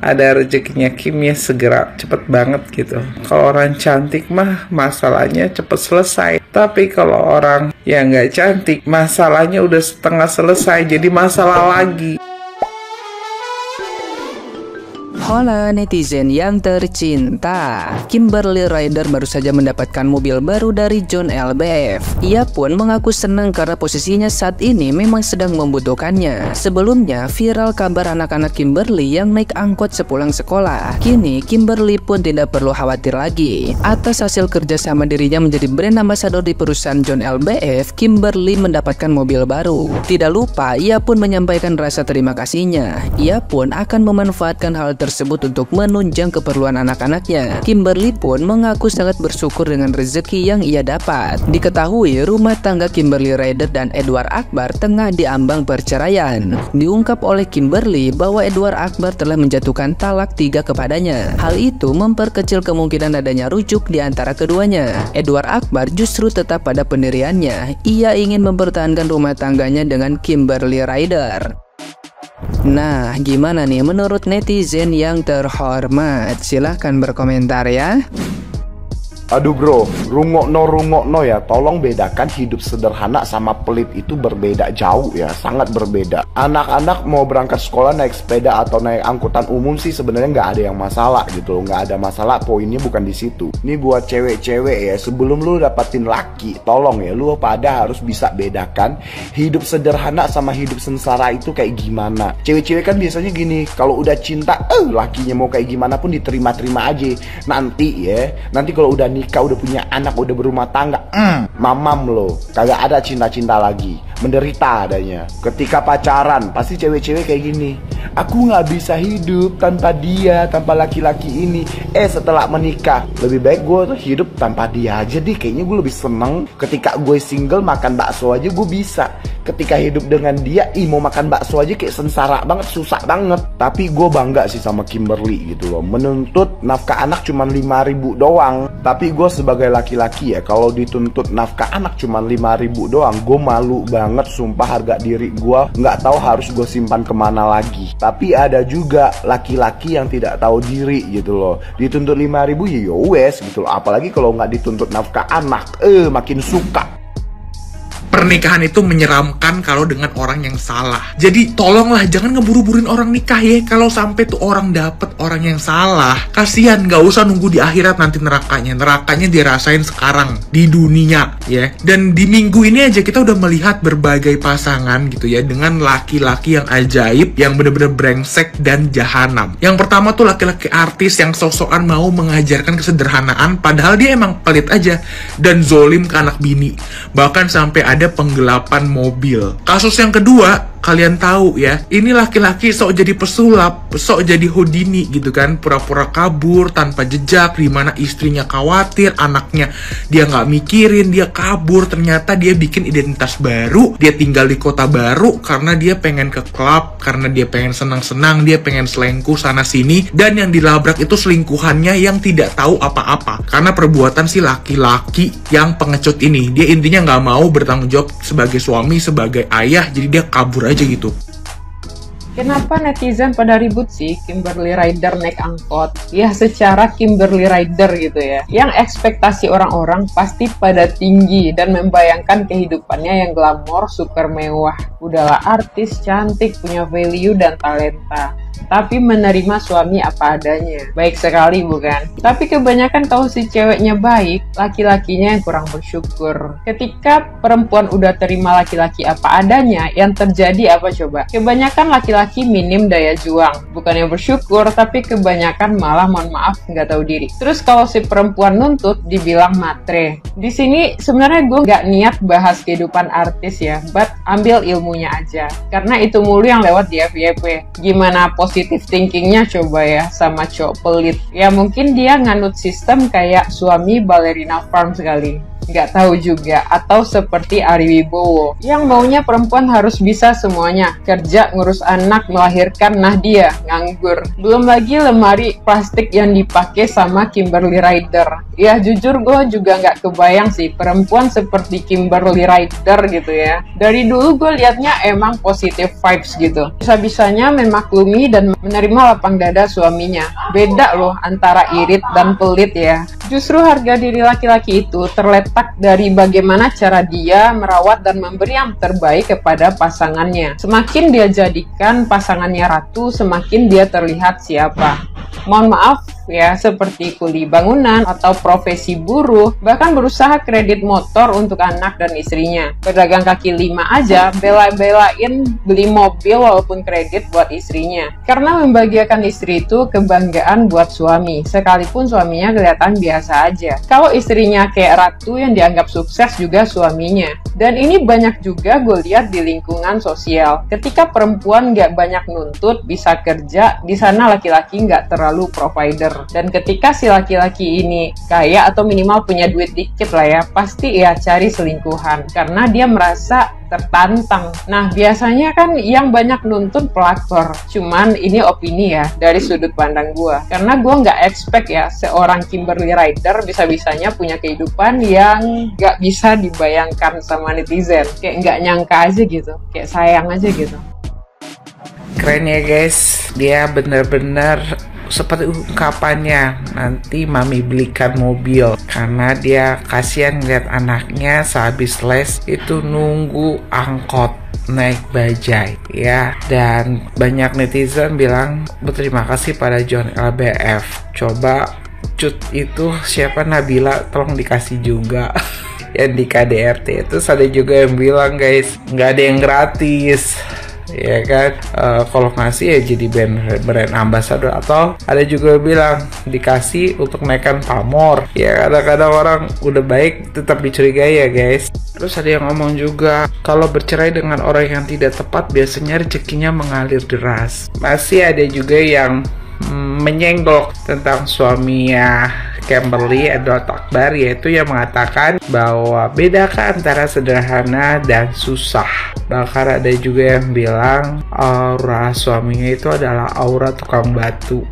ada rezekinya Kim ya segera cepet banget gitu. Kalau orang cantik mah masalahnya cepet selesai. Tapi kalau orang yang nggak cantik masalahnya udah setengah selesai jadi masalah lagi. Halo netizen yang tercinta, Kimberly Ryder baru saja mendapatkan mobil baru dari John LBF. Ia pun mengaku senang karena posisinya saat ini memang sedang membutuhkannya. Sebelumnya viral kabar anak-anak Kimberly yang naik angkot sepulang sekolah. Kini Kimberly pun tidak perlu khawatir lagi. Atas hasil kerjasama dirinya menjadi brand ambassador di perusahaan John LBF, Kimberly mendapatkan mobil baru. Tidak lupa, ia pun menyampaikan rasa terima kasihnya. Ia pun akan memanfaatkan hal tersebut untuk menunjang keperluan anak-anaknya. Kimberly pun mengaku sangat bersyukur dengan rezeki yang ia dapat. Diketahui rumah tangga Kimberly Ryder dan Edward Akbar tengah diambang perceraian. Diungkap oleh Kimberly bahwa Edward Akbar telah menjatuhkan talak 3 kepadanya. Hal itu memperkecil kemungkinan adanya rujuk di antara keduanya. Edward Akbar justru tetap pada pendiriannya. Ia ingin mempertahankan rumah tangganya dengan Kimberly Ryder. Nah, gimana nih menurut netizen yang terhormat? Silahkan berkomentar ya. Aduh bro, rungokno ya, tolong bedakan hidup sederhana sama pelit itu berbeda jauh ya, sangat berbeda. Anak-anak mau berangkat sekolah naik sepeda atau naik angkutan umum sih sebenarnya nggak ada yang masalah gitu, nggak ada masalah, poinnya bukan di situ. Ini buat cewek-cewek ya, sebelum lu dapatin laki, tolong ya, lu pada harus bisa bedakan hidup sederhana sama hidup sengsara itu kayak gimana. Cewek-cewek kan biasanya gini, kalau udah cinta, lakinya mau kayak gimana pun diterima-terima aja. Nanti kalau udah nikah, udah punya anak, udah berumah tangga, mamam lo, kagak ada cinta-cinta lagi, menderita adanya. Ketika pacaran, pasti cewek-cewek kayak gini, aku nggak bisa hidup tanpa dia, tanpa laki-laki ini. Setelah menikah, lebih baik gue tuh hidup tanpa dia aja deh. Kayaknya gue lebih seneng. Ketika gue single, makan bakso aja gue bisa. Ketika hidup dengan dia, mau makan bakso aja kayak sengsara banget, susah banget. Tapi gue bangga sih sama Kimberly gitu loh. Menuntut nafkah anak cuma 5.000 doang. Tapi gue sebagai laki-laki ya, kalau dituntut nafkah anak cuma 5.000 doang, gue malu banget, sumpah. Harga diri gue nggak tahu harus gue simpan kemana lagi. Tapi ada juga laki-laki yang tidak tahu diri gitu loh. Dituntut 5.000 ya wes gitu loh. Apalagi kalau nggak dituntut nafkah anak, makin suka. Pernikahan itu menyeramkan kalau dengan orang yang salah. Jadi tolonglah jangan ngeburu-buruin orang nikah ya. Kalau sampai tuh orang dapet orang yang salah, kasihan, gak usah nunggu di akhirat nanti nerakanya. Nerakanya dirasain sekarang di dunia ya. Dan di minggu ini aja kita udah melihat berbagai pasangan gitu ya, dengan laki-laki yang ajaib, yang bener-bener brengsek dan jahanam. Yang pertama tuh laki-laki artis yang sok-sokan mau mengajarkan kesederhanaan, padahal dia emang pelit aja dan zolim ke anak bini. Bahkan sampai ada penggelapan mobil. Kasus yang kedua, kalian tahu ya, ini laki-laki sok jadi pesulap, sok jadi Houdini gitu kan, pura-pura kabur tanpa jejak, dimana istrinya khawatir, anaknya dia nggak mikirin, dia kabur, ternyata dia bikin identitas baru, dia tinggal di kota baru karena dia pengen ke klub, karena dia pengen senang-senang, dia pengen selingkuh sana sini, dan yang dilabrak itu selingkuhannya yang tidak tahu apa-apa karena perbuatan si laki-laki yang pengecut ini. Dia intinya nggak mau bertanggung jawab sebagai suami, sebagai ayah, jadi dia kabur aja gitu. Kenapa netizen pada ribut sih Kimberly Ryder naik angkot? Ya secara Kimberly Ryder gitu ya, yang ekspektasi orang-orang pasti pada tinggi dan membayangkan kehidupannya yang glamor, super mewah. Udahlah artis, cantik, punya value dan talenta, tapi menerima suami apa adanya. Baik sekali bukan? Tapi kebanyakan kalau si ceweknya baik, laki-lakinya yang kurang bersyukur. Ketika perempuan udah terima laki-laki apa adanya, yang terjadi apa coba? Kebanyakan laki-laki minim daya juang. Bukannya bersyukur, tapi kebanyakan malah mohon maaf nggak tahu diri. Terus kalau si perempuan nuntut, dibilang matre. Di sini sebenarnya gue nggak niat bahas kehidupan artis ya, but ambil ilmunya aja. Karena itu mulu yang lewat di FYP. Gimana positive thinkingnya coba ya sama cowok pelit. Ya mungkin dia nganut sistem kayak suami ballerina farm sekali. Nggak tahu juga. Atau seperti Ari Wibowo yang maunya perempuan harus bisa semuanya, kerja, ngurus anak, melahirkan, nah dia nganggur. Belum lagi lemari plastik yang dipakai sama Kimberly Ryder. Ya jujur gue juga nggak kebayang sih perempuan seperti Kimberly Ryder gitu ya. Dari dulu gue liatnya emang positive vibes gitu. Bisa-bisanya memaklumi dan menerima lapang dada suaminya. Beda loh antara irit dan pelit ya. Justru harga diri laki-laki itu terletak dari bagaimana cara dia merawat dan memberi yang terbaik kepada pasangannya. Semakin dia jadikan pasangannya ratu, semakin dia terlihat siapa. Mohon maaf ya, seperti kuli bangunan atau profesi buruh, bahkan berusaha kredit motor untuk anak dan istrinya. Pedagang kaki lima aja bela-belain beli mobil walaupun kredit buat istrinya. Karena membahagiakan istri itu kebanggaan buat suami, sekalipun suaminya kelihatan biasa aja. Kalau istrinya kayak ratu yang dianggap sukses juga suaminya. Dan ini banyak juga gue lihat di lingkungan sosial. Ketika perempuan nggak banyak nuntut, bisa kerja, di sana laki-laki nggak terlalu provider. Dan ketika si laki-laki ini kaya atau minimal punya duit dikit lah ya, pasti ya cari selingkuhan karena dia merasa tertantang. Nah biasanya kan yang banyak nuntun pelakor. Cuman ini opini ya dari sudut pandang gue, karena gue nggak expect ya seorang Kimberly Ryder bisa-bisanya punya kehidupan yang nggak bisa dibayangkan sama netizen. Kayak nggak nyangka aja gitu, kayak sayang aja gitu. Keren ya guys, dia bener-bener seperti ungkapannya, nanti mami belikan mobil, karena dia kasihan lihat anaknya sehabis les itu nunggu angkot naik bajai ya. Dan banyak netizen bilang berterima kasih pada John LBF. Coba cut itu siapa, Nabila, tolong dikasih juga yang di KDRT. Terus ada juga yang bilang guys, nggak ada yang gratis ya kan, kalau ngasih ya jadi brand ambassador. Atau ada juga bilang dikasih untuk naikkan pamor ya. Kadang-kadang orang udah baik tetap dicurigai ya guys. Terus ada yang ngomong juga, kalau bercerai dengan orang yang tidak tepat biasanya rezekinya mengalir deras. Masih ada juga yang menyenggol tentang suaminya Kimberly, Edward Akbar, yaitu yang mengatakan bahwa bedakan antara sederhana dan susah. Bahkan ada juga yang bilang aura suaminya itu adalah aura tukang batu.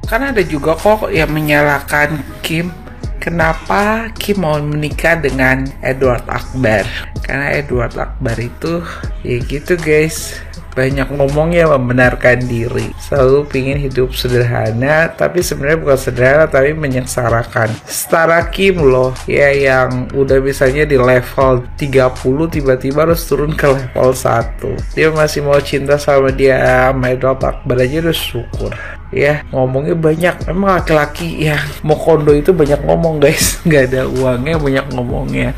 Kan ada juga kok yang menyalahkan Kim, kenapa Kim mau menikah dengan Edward Akbar. Karena Edward Akbar itu ya gitu guys, banyak ngomongnya membenarkan diri, selalu pingin hidup sederhana, tapi sebenarnya bukan sederhana tapi menyengsarakan. Setara Kim loh ya, yang udah misalnya di level 30 tiba-tiba harus turun ke level 1. Dia masih mau cinta sama dia, sama Edward Akbar aja udah syukur ya. Ngomongnya banyak, emang laki-laki yang mau kondo itu banyak ngomong guys, nggak ada uangnya banyak ngomongnya.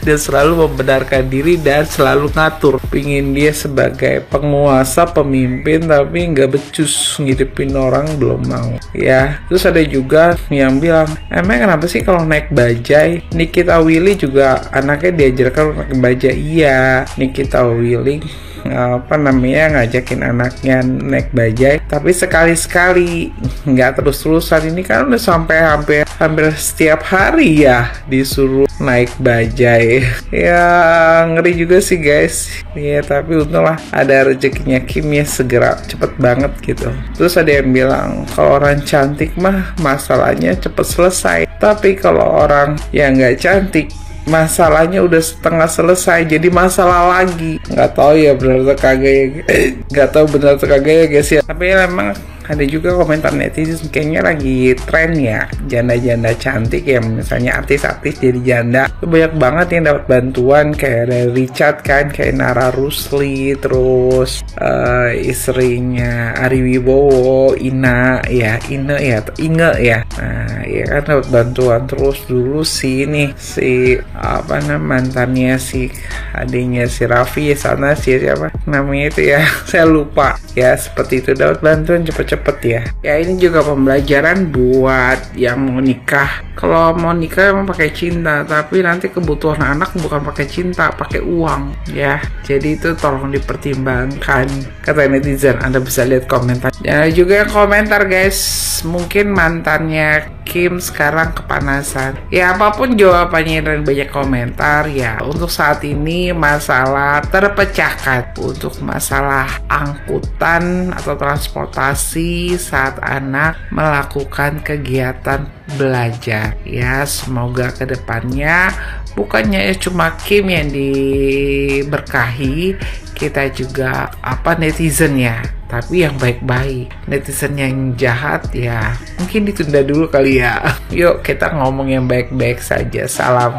Dia selalu membenarkan diri dan selalu ngatur, pingin dia sebagai penguasa, pemimpin, tapi nggak becus ngidupin orang, belum mau ya. Terus ada juga yang bilang, emang kenapa sih kalau naik bajai? Nikita Willy juga anaknya diajarkan naik bajai. Iya, Nikita Willy ngajakin anaknya naik bajai, tapi sekali-sekali, nggak terus-terusan. Ini kan udah sampai hampir setiap hari ya disuruh naik bajai. Ya ngeri juga sih guys ya, tapi untunglah ada rezekinya Kim ya, segera cepet banget gitu. Terus ada yang bilang kalau orang cantik mah masalahnya cepet selesai, tapi kalau orang yang nggak cantik masalahnya udah setengah selesai jadi masalah lagi. Nggak tahu ya benar atau kagak ya, nggak tahu benar atau kagak ya guys ya. Tapi ya memang ada juga komentar netizen, kayaknya lagi tren ya janda-janda cantik ya, misalnya artis-artis jadi janda. Itu banyak banget yang dapat bantuan, kayak dari Richard kan, kayak Nara Rusli, terus istrinya Ari Wibowo, Inge ya. Nah ya kan dapat bantuan. Terus dulu si mantannya si adiknya si Raffi sana, siapa namanya itu ya saya lupa ya, seperti itu dapat bantuan cepet ya. Ya ini juga pembelajaran buat yang mau nikah. Kalau mau nikah emang pakai cinta, tapi nanti kebutuhan anak bukan pakai cinta, pakai uang ya. Jadi itu tolong dipertimbangkan, kata netizen. Anda bisa lihat komentar. Ya juga yang komentar guys, mungkin mantannya Kim sekarang kepanasan. Ya apapun jawabannya dan banyak komentar, ya untuk saat ini masalah terpecahkan. Untuk masalah angkutan atau transportasi saat anak melakukan kegiatan belajar. Ya semoga kedepannya bukannya cuma Kim yang diberkahi, kita juga netizen ya, tapi yang baik-baik. Netizen yang jahat ya mungkin ditunda dulu kali ya. Yuk kita ngomong yang baik-baik saja. Salam.